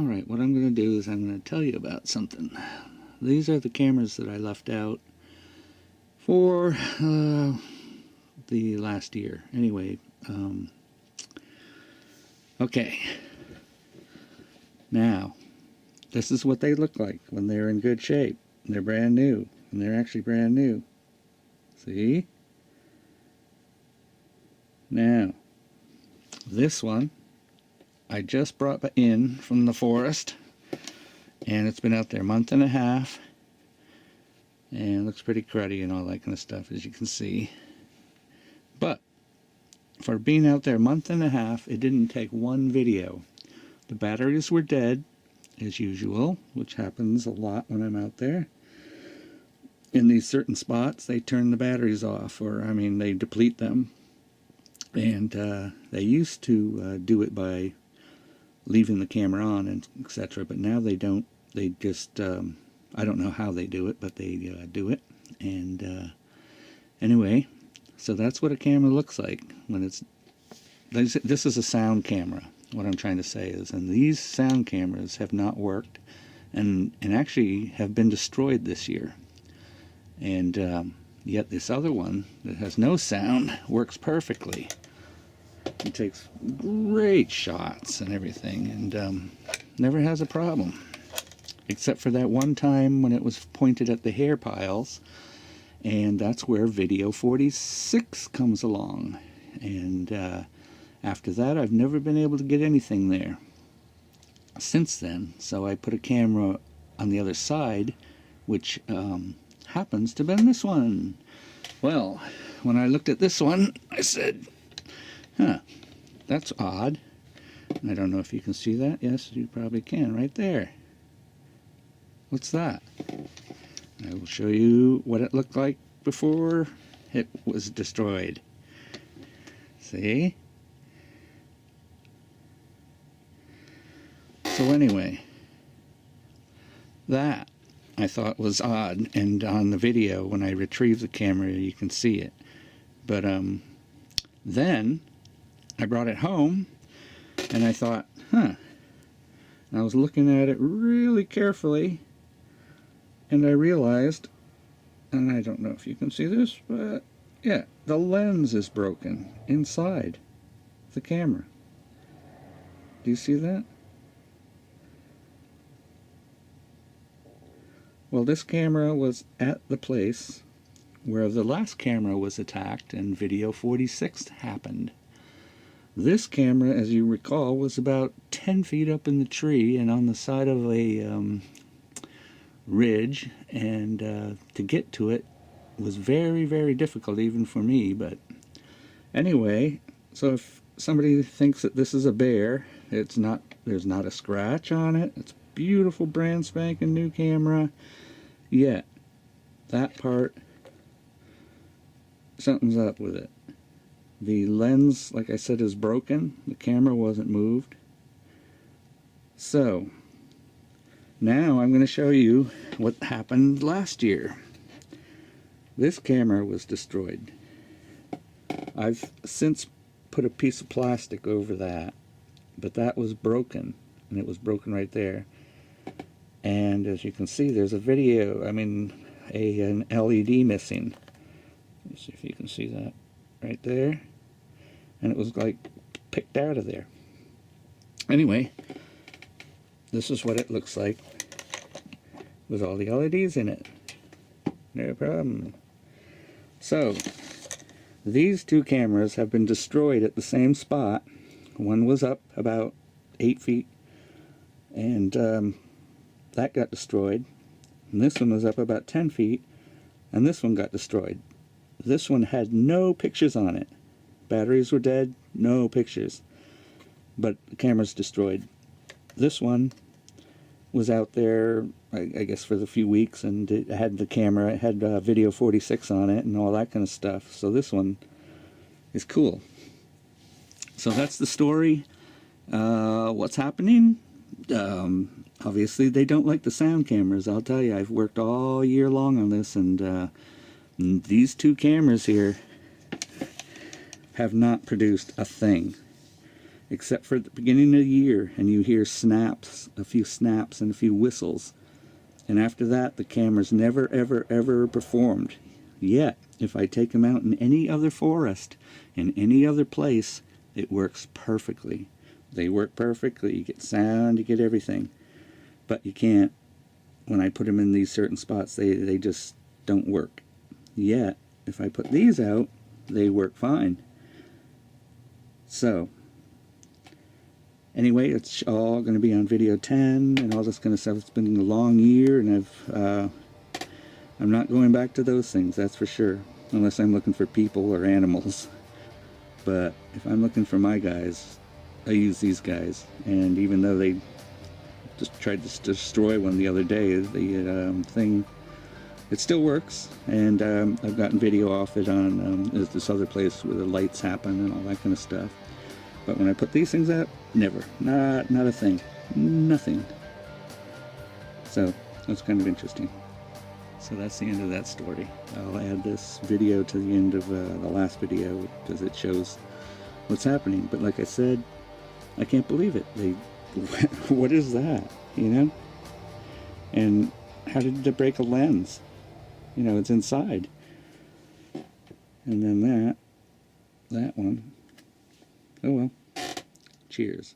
Alright, what I'm going to do is I'm going to tell you about something. These are the cameras that I left out for the last year. Anyway, okay. Now, this is what they look like when they're in good shape. They're brand new, and they're actually brand new. See? Now, this one I just brought in from the forest, and it's been out there a month and a half, and it looks pretty cruddy and all that kind of stuff, as you can see. But for being out there a month and a half, it didn't take one video. The batteries were dead, as usual, which happens a lot when I'm out there. In these certain spots, they turn the batteries off, or I mean, they deplete them. And they used to do it by leaving the camera on and etc. But now they don't. They just I don't know how they do it, but they do it. And anyway, so that's what a camera looks like when it's. This is a sound camera. What I'm trying to say is, and these sound cameras have not worked, and actually have been destroyed this year. And yet this other one that has no sound works perfectly. It takes great shots and everything, and never has a problem. Except for that one time when it was pointed at the hair piles, and that's where Video 46 comes along. And after that, I've never been able to get anything there since then. So I put a camera on the other side, which happens to have been this one. Well, when I looked at this one, I said, huh, that's odd. I don't know if you can see that. Yes, you probably can, right there. What's that? I will show you what it looked like before it was destroyed. See? So anyway, that I thought was odd, and on the video when I retrieve the camera you can see it. But then I brought it home and I thought, huh, and I was looking at it really carefully, and I realized, and I don't know if you can see this, but yeah, the lens is broken inside the camera. Do you see that? Well, this camera was at the place where the last camera was attacked and Video 46 happened. This camera, as you recall, was about 10 feet up in the tree and on the side of a ridge, and to get to it was very, very difficult even for me. But anyway, so if somebody thinks that this is a bear, it's not. There's not a scratch on it. It's a beautiful brand spanking new camera. Yet that part, something's up with it. The lens, like I said, is broken. The camera wasn't moved. So now I'm going to show you what happened last year. This camera was destroyed. I've since put a piece of plastic over that, but that was broken, and it was broken right there. And as you can see, there's a video, an LED missing. Let's see if you can see that right there. And it was like picked out of there. Anyway, this is what it looks like with all the LEDs in it. No problem. So, these two cameras have been destroyed at the same spot. One was up about 8 feet, and that got destroyed. And this one was up about 10 feet, and this one got destroyed. This one had no pictures on it. Batteries were dead, no pictures. But the camera's destroyed. This one was out there, I guess, for the few weeks, and it had the camera, it had Video 46 on it and all that kind of stuff. So this one is cool. So that's the story. What's happening? Obviously they don't like the sound cameras. I'll tell you, I've worked all year long on this, and these two cameras here have not produced a thing. except for the beginning of the year, and you hear snaps, a few snaps and a few whistles. And after that, the camera's never, ever, ever performed. Yet, if I take them out in any other forest, in any other place, it works perfectly. They work perfectly. You get sound, you get everything. But you can't, when I put them in these certain spots, they just don't work. Yet, if I put these out, they work fine. So, anyway, it's all going to be on video 10 and all this kind of stuff. It's been a long year, and I'm not going back to those things, that's for sure, unless I'm looking for people or animals. But if I'm looking for my guys, I use these guys. And even though they just tried to destroy one the other day, the thing, it still works. And I've gotten video off it on this other place where the lights happen and all that kind of stuff. But when I put these things out, never. Not a thing. Nothing. So, that's kind of interesting. So that's the end of that story. I'll add this video to the end of the last video because it shows what's happening. But like I said, I can't believe it. What is that? You know? And how did they break a lens? You know, it's inside. And then that one. Oh well. Cheers.